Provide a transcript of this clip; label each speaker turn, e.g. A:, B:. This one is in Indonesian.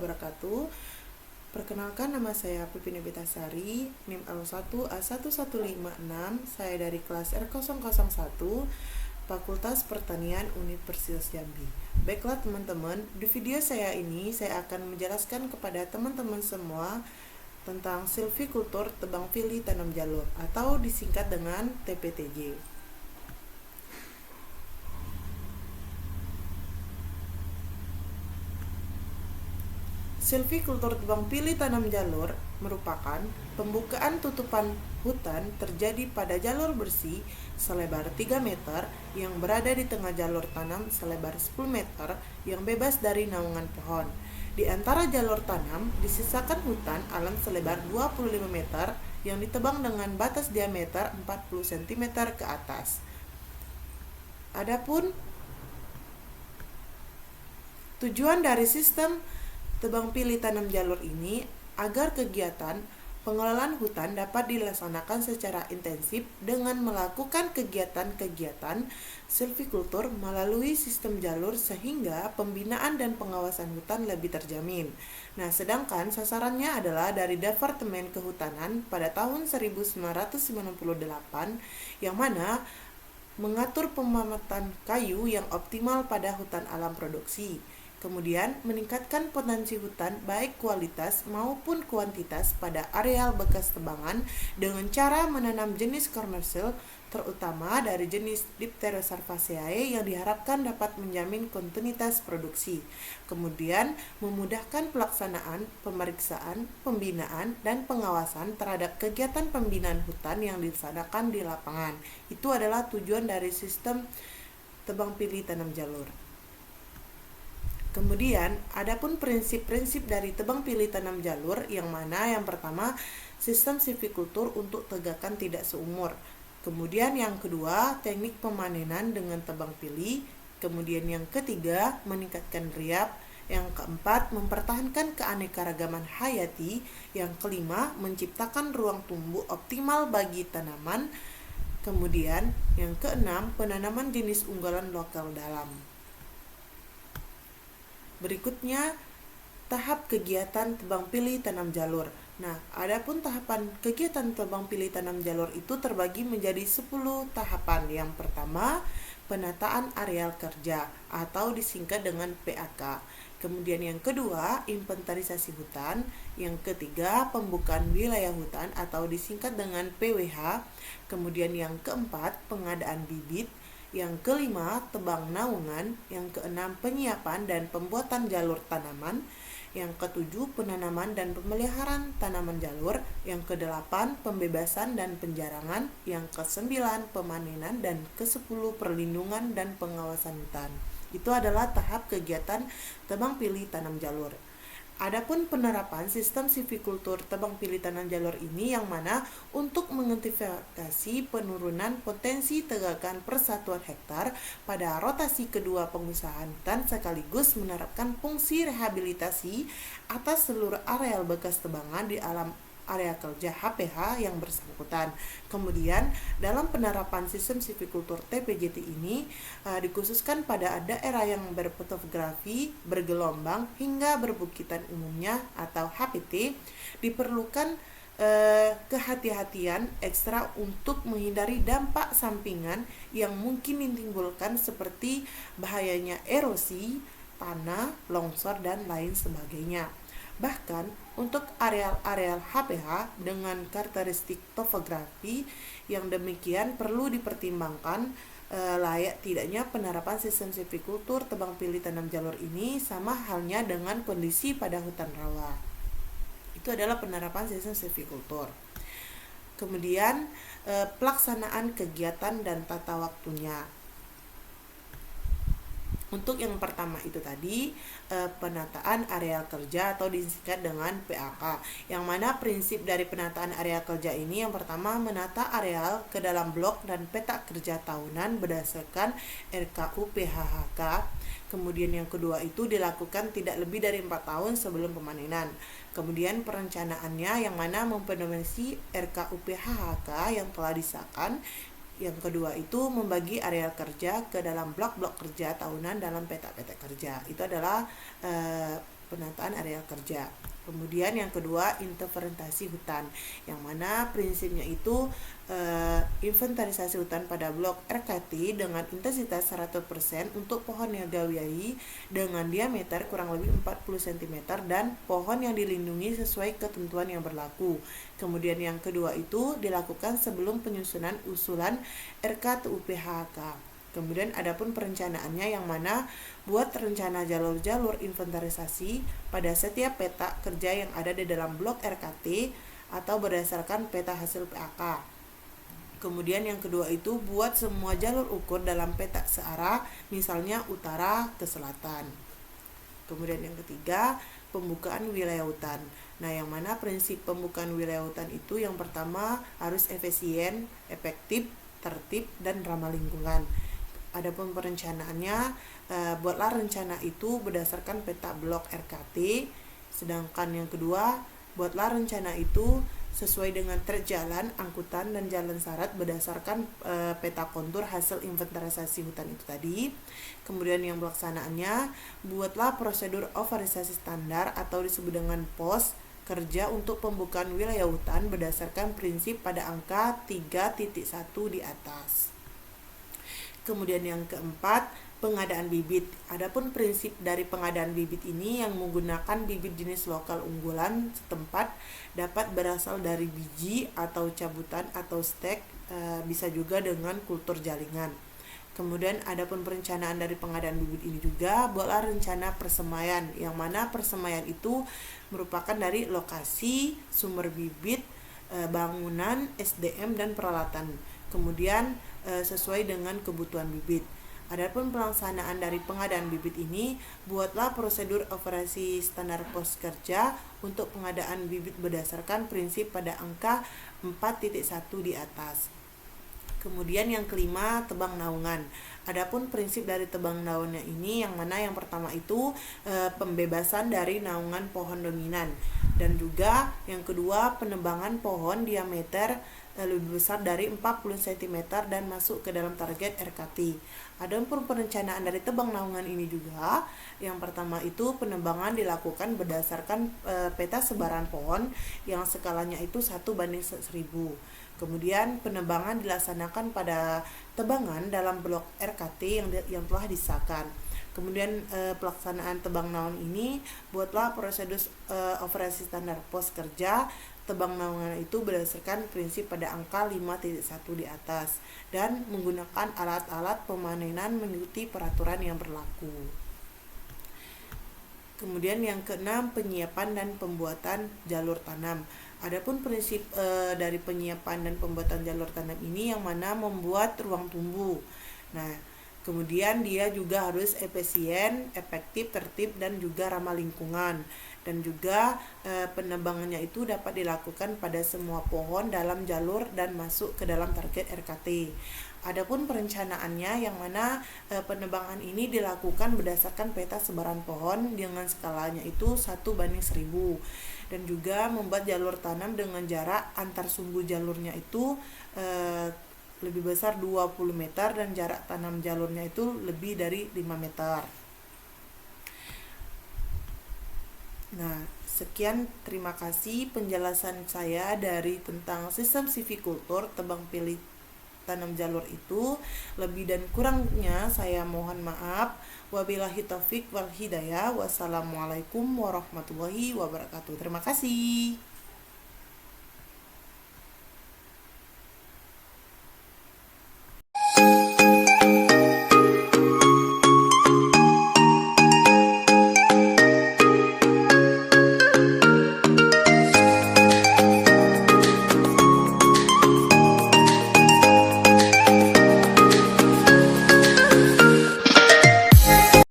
A: wabarakatuh. Perkenalkan, nama saya Pipin Bitasari, NIM L1A1156. Saya dari kelas R001, Fakultas Pertanian Universitas Jambi. Baiklah teman-teman, di video saya ini saya akan menjelaskan kepada teman-teman semua tentang silvikultur tebang pilih tanam jalur atau disingkat dengan TPTJ. Silvikultur tebang pilih tanam jalur merupakan pembukaan tutupan hutan terjadi pada jalur bersih selebar 3 meter yang berada di tengah jalur tanam selebar 10 meter yang bebas dari naungan pohon. Di antara jalur tanam disisakan hutan alam selebar 25 meter yang ditebang dengan batas diameter 40 cm ke atas. Adapun tujuan dari sistem tebang pilih tanam jalur ini agar kegiatan pengelolaan hutan dapat dilaksanakan secara intensif dengan melakukan kegiatan-kegiatan silvikultur melalui sistem jalur sehingga pembinaan dan pengawasan hutan lebih terjamin. Nah, sedangkan sasarannya adalah dari Departemen Kehutanan pada tahun 1998 yang mana mengatur pemamatan kayu yang optimal pada hutan alam produksi. Kemudian, meningkatkan potensi hutan baik kualitas maupun kuantitas pada areal bekas tebangan dengan cara menanam jenis komersil terutama dari jenis Dipterosafaceae yang diharapkan dapat menjamin kontinuitas produksi. Kemudian, memudahkan pelaksanaan, pemeriksaan, pembinaan, dan pengawasan terhadap kegiatan pembinaan hutan yang dilaksanakan di lapangan. Itu adalah tujuan dari sistem tebang pilih tanam jalur. Kemudian, adapun prinsip-prinsip dari tebang pilih tanam jalur yang mana yang pertama, sistem silvikultur untuk tegakkan tidak seumur. Kemudian yang kedua, teknik pemanenan dengan tebang pilih. Kemudian yang ketiga, meningkatkan riap. Yang keempat, mempertahankan keanekaragaman hayati. Yang kelima, menciptakan ruang tumbuh optimal bagi tanaman. Kemudian yang keenam, penanaman jenis unggulan lokal dalam. Berikutnya, tahap kegiatan tebang pilih tanam jalur. Nah, adapun tahapan kegiatan tebang pilih tanam jalur itu terbagi menjadi 10 tahapan. Yang pertama, penataan areal kerja atau disingkat dengan PAK. Kemudian yang kedua, inventarisasi hutan. Yang ketiga, pembukaan wilayah hutan atau disingkat dengan PWH. Kemudian yang keempat, pengadaan bibit. Yang kelima, tebang naungan. Yang keenam, penyiapan dan pembuatan jalur tanaman. Yang ketujuh, penanaman dan pemeliharaan tanaman jalur. Yang kedelapan, pembebasan dan penjarangan. Yang kesembilan, pemanenan. Dan kesepuluh, perlindungan dan pengawasan hutan. Itu adalah tahap kegiatan tebang pilih tanam jalur. Adapun penerapan sistem silvikultur tebang pilih tanam jalur ini yang mana untuk mengantisipasi penurunan potensi tegakan persatuan hektar pada rotasi kedua pengusahaan hutan sekaligus menerapkan fungsi rehabilitasi atas seluruh areal bekas tebangan di alam area kerja HPH yang bersangkutan. Kemudian dalam penerapan sistem silvikultur TPJT ini dikhususkan pada daerah yang bertopografi bergelombang hingga berbukitan umumnya atau HPT, diperlukan kehati-hatian ekstra untuk menghindari dampak sampingan yang mungkin ditimbulkan seperti bahayanya erosi, tanah, longsor, dan lain sebagainya. Bahkan untuk areal-areal HPH dengan karakteristik topografi yang demikian perlu dipertimbangkan layak tidaknya penerapan sistem silvikultur tebang pilih tanam jalur ini sama halnya dengan kondisi pada hutan rawa. Itu adalah penerapan sistem silvikultur. Kemudian pelaksanaan kegiatan dan tata waktunya. Untuk yang pertama itu tadi penataan areal kerja atau disingkat dengan PAK. Yang mana prinsip dari penataan areal kerja ini yang pertama menata areal ke dalam blok dan peta kerja tahunan berdasarkan RKU PHHK. Kemudian yang kedua itu dilakukan tidak lebih dari 4 tahun sebelum pemanenan. Kemudian perencanaannya yang mana mempedomensi RKU PHHK yang telah disahkan. Yang kedua itu membagi area kerja ke dalam blok-blok kerja tahunan dalam peta-peta kerja. Itu adalah penataan area kerja. Kemudian yang kedua, interventasi hutan, yang mana prinsipnya itu inventarisasi hutan pada blok RKT dengan intensitas 100% untuk pohon niaga-wiai dengan diameter kurang lebih 40 cm dan pohon yang dilindungi sesuai ketentuan yang berlaku. Kemudian yang kedua itu dilakukan sebelum penyusunan usulan RKTUPHK. Kemudian adapun perencanaannya, yang mana buat rencana jalur-jalur inventarisasi pada setiap peta kerja yang ada di dalam blok RKT atau berdasarkan peta hasil PAK. Kemudian yang kedua itu buat semua jalur ukur dalam peta searah, misalnya utara ke selatan. Kemudian yang ketiga, pembukaan wilayah hutan. Nah, yang mana prinsip pembukaan wilayah hutan itu yang pertama harus efisien, efektif, tertib, dan ramah lingkungan. Adapun perencanaannya, buatlah rencana itu berdasarkan peta blok RKT. Sedangkan yang kedua, buatlah rencana itu sesuai dengan trek jalan, angkutan, dan jalan syarat berdasarkan peta kontur hasil inventarisasi hutan itu tadi. Kemudian yang pelaksanaannya, buatlah prosedur otorisasi standar atau disebut dengan POS kerja untuk pembukaan wilayah hutan berdasarkan prinsip pada angka 3.1 di atas. Kemudian yang keempat, pengadaan bibit. Adapun prinsip dari pengadaan bibit ini yang menggunakan bibit jenis lokal unggulan setempat dapat berasal dari biji atau cabutan atau stek, bisa juga dengan kultur jaringan. Kemudian adapun perencanaan dari pengadaan bibit ini juga buatlah rencana persemaian, yang mana persemaian itu merupakan dari lokasi, sumber bibit, bangunan, SDM, dan peralatan. Kemudian sesuai dengan kebutuhan bibit. Adapun pelaksanaan dari pengadaan bibit ini, buatlah prosedur operasi standar pos kerja untuk pengadaan bibit berdasarkan prinsip pada angka 4.1 di atas. Kemudian yang kelima, tebang naungan. Adapun prinsip dari tebang naungannya ini, yang mana yang pertama itu pembebasan dari naungan pohon dominan, dan juga yang kedua penebangan pohon diameter lebih besar dari 40 cm dan masuk ke dalam target RKT. Adapun perencanaan dari tebang naungan ini juga, yang pertama itu penebangan dilakukan berdasarkan peta sebaran pohon yang skalanya itu 1:1000. Kemudian penebangan dilaksanakan pada tebangan dalam blok RKT yang telah disahkan. Kemudian pelaksanaan tebang naungan ini, buatlah prosedur operasi standar pos kerja tebang naungan itu berdasarkan prinsip pada angka 5.1 di atas dan menggunakan alat-alat pemanenan mengikuti peraturan yang berlaku. Kemudian yang keenam, penyiapan dan pembuatan jalur tanam. Adapun prinsip dari penyiapan dan pembuatan jalur tanam ini, yang mana membuat ruang tumbuh. Nah, kemudian dia juga harus efisien, efektif, tertib, dan juga ramah lingkungan. Dan juga penebangannya itu dapat dilakukan pada semua pohon dalam jalur dan masuk ke dalam target RKT. Adapun perencanaannya, yang mana penebangan ini dilakukan berdasarkan peta sebaran pohon dengan skalanya itu 1:1000, dan juga membuat jalur tanam dengan jarak antar sumbu jalurnya itu lebih besar 20 meter dan jarak tanam jalurnya itu lebih dari 5 meter. Nah, sekian, terima kasih penjelasan saya dari tentang sistem silvikultur tebang pilih tanam jalur itu. Lebih dan kurangnya saya mohon maaf. Wabillahi taufik wal hidayah. Wassalamualaikum warahmatullahi wabarakatuh. Terima kasih.